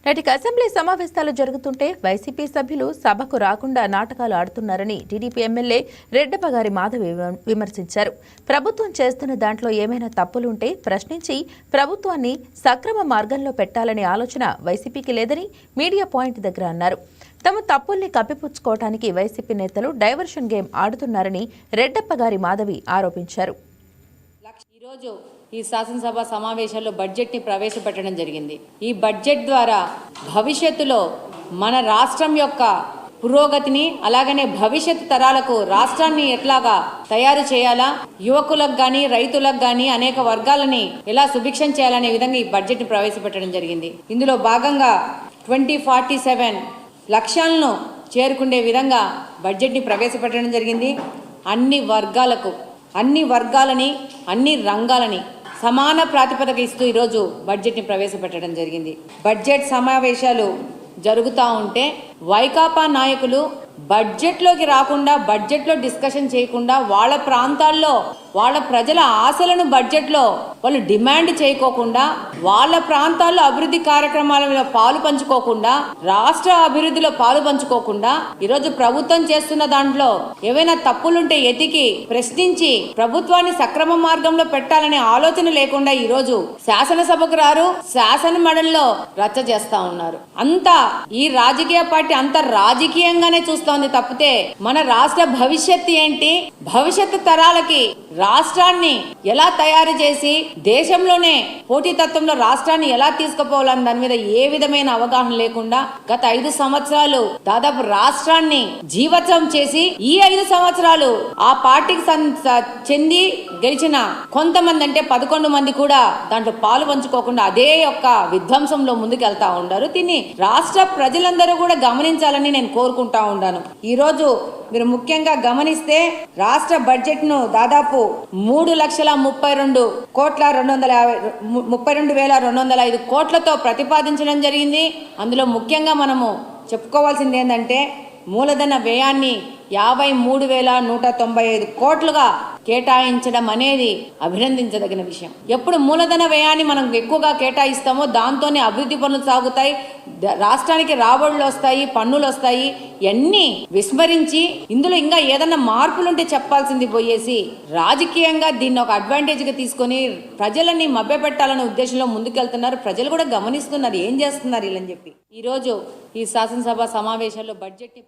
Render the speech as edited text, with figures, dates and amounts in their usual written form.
నేటికి అసెంబ్లీ సమావేశాలు జరుగుతుంటే వైసీపీ సభ్యులు సభకు రాకుండా నాటకాలు ఆడుతున్నారని టీడీపీ ఎమ్మెల్యే రెడ్డపగారి మాధవి విమర్శించారు. ప్రభుత్వం చేస్తున్న దాంట్లో ఏమైనా తప్పులుంటే ప్రశ్నించి ప్రభుత్వాన్ని సక్రమ మార్గంలో పెట్టాలనే ఆలోచన వైసీపీకి లేదని మీడియా పాయింట్ దగ్గర అన్నారు. తమ తప్పుల్ని కప్పిపుచ్చుకోవడానికి వైసీపీ నేతలు డైవర్షన్ గేమ్ ఆడుతున్నారని రెడ్డప్పగారి మాధవి ఆరోపించారు. ఈరోజు ఈ శాసనసభ సమావేశాల్లో బడ్జెట్ని ప్రవేశపెట్టడం జరిగింది. ఈ బడ్జెట్ ద్వారా భవిష్యత్తులో మన రాష్ట్రం యొక్క పురోగతిని అలాగనే భవిష్యత్ తరాలకు రాష్ట్రాన్ని ఎట్లాగా తయారు చేయాలా, యువకులకు కానీ రైతులకు కానీ అనేక వర్గాలని ఎలా సుభిక్షం చేయాలనే విధంగా ఈ బడ్జెట్ని ప్రవేశపెట్టడం జరిగింది. ఇందులో భాగంగా 2047 లక్ష్యాలను చేరుకునే విధంగా బడ్జెట్ని ప్రవేశపెట్టడం జరిగింది. అన్ని వర్గాలని అన్ని రంగాలని సమాన ప్రాతిపదిక ఇస్తూ ఈరోజు బడ్జెట్ని ప్రవేశపెట్టడం జరిగింది. బడ్జెట్ సమావేశాలు జరుగుతూ ఉంటే వైకాపా నాయకులు బడ్జెట్లోకి రాకుండా, బడ్జెట్లో డిస్కషన్ చేయకుండా, వాళ్ళ ప్రాంతాల్లో వాళ్ళ ప్రజల ఆశలను బడ్జెట్లో వాళ్ళు డిమాండ్ చేయకోకుండా, వాళ్ళ ప్రాంతాల్లో అభివృద్ధి కార్యక్రమాలలో పాలు పంచుకోకుండా, రాష్ట్ర అభివృద్ధిలో పాలు పంచుకోకుండా ఈరోజు ప్రభుత్వం చేస్తున్న దాంట్లో ఏవైనా తప్పులుంటే ఎతికి ప్రశ్నించి ప్రభుత్వాన్ని సక్రమ మార్గంలో పెట్టాలనే ఆలోచన లేకుండా ఈరోజు శాసనసభకు రారు, శాసన మండలిలో రచ్చ చేస్తా ఉన్నారు. అంతా ఈ రాజకీయ పార్టీ అంత రాజకీయంగానే చూస్తోంది తప్పితే మన రాష్ట్ర భవిష్యత్తు ఏంటి, భవిష్యత్తు తరాలకి రాష్ట్రాన్ని ఎలా తయారు చేసి దేశంలోనే పోటీతత్వంలో రాష్ట్రాన్ని ఎలా తీసుకుపోవాలని దాని మీద ఏ విధమైన అవగాహన లేకుండా గత 5 సంవత్సరాలు దాదాపు రాష్ట్రాన్ని జీవత్సం చేసి ఈ 5 సంవత్సరాలు ఆ పార్టీకి చెంది గెలిచిన కొంతమంది అంటే 11 మంది కూడా దాంట్లో పాలు పంచుకోకుండా అదే యొక్క విధ్వంసంలో ముందుకెళ్తా ఉన్నారు. దీన్ని రాష్ట్ర ప్రజలందరూ కూడా గమనించాలని నేను కోరుకుంటా ఉన్నాను. ఈరోజు మీరు ముఖ్యంగా గమనిస్తే రాష్ట్ర బడ్జెట్ ను దాదాపు 3,32,205 కోట్లతో ప్రతిపాదించడం జరిగింది. అందులో ముఖ్యంగా మనము చెప్పుకోవాల్సింది ఏంటంటే మూలధన వ్యయాన్ని 53,195 కోట్లుగా కేటాయించడం అనేది అభినందించదగిన విషయం. ఎప్పుడు మూలధన వ్యయాన్ని మనం ఎక్కువగా కేటాయిస్తామో దాంతోనే అభివృద్ధి పనులు సాగుతాయి, రాష్ట్రానికి రాబడులు వస్తాయి, పన్నులు వస్తాయి. ఇవన్నీ విస్మరించి ఇందులో ఇంకా ఏదన్నా మార్పులుంటే చెప్పాల్సింది పోయేసి రాజకీయంగా దీన్ని ఒక అడ్వాంటేజ్గా తీసుకొని ప్రజలని మభ్యపెట్టాలనే ఉద్దేశంలో ముందుకెళ్తున్నారు. ప్రజలు కూడా గమనిస్తున్నారు ఏం చేస్తున్నారు వీళ్ళని చెప్పి. ఈరోజు ఈ శాసనసభ సమావేశాల్లో బడ్జెట్ని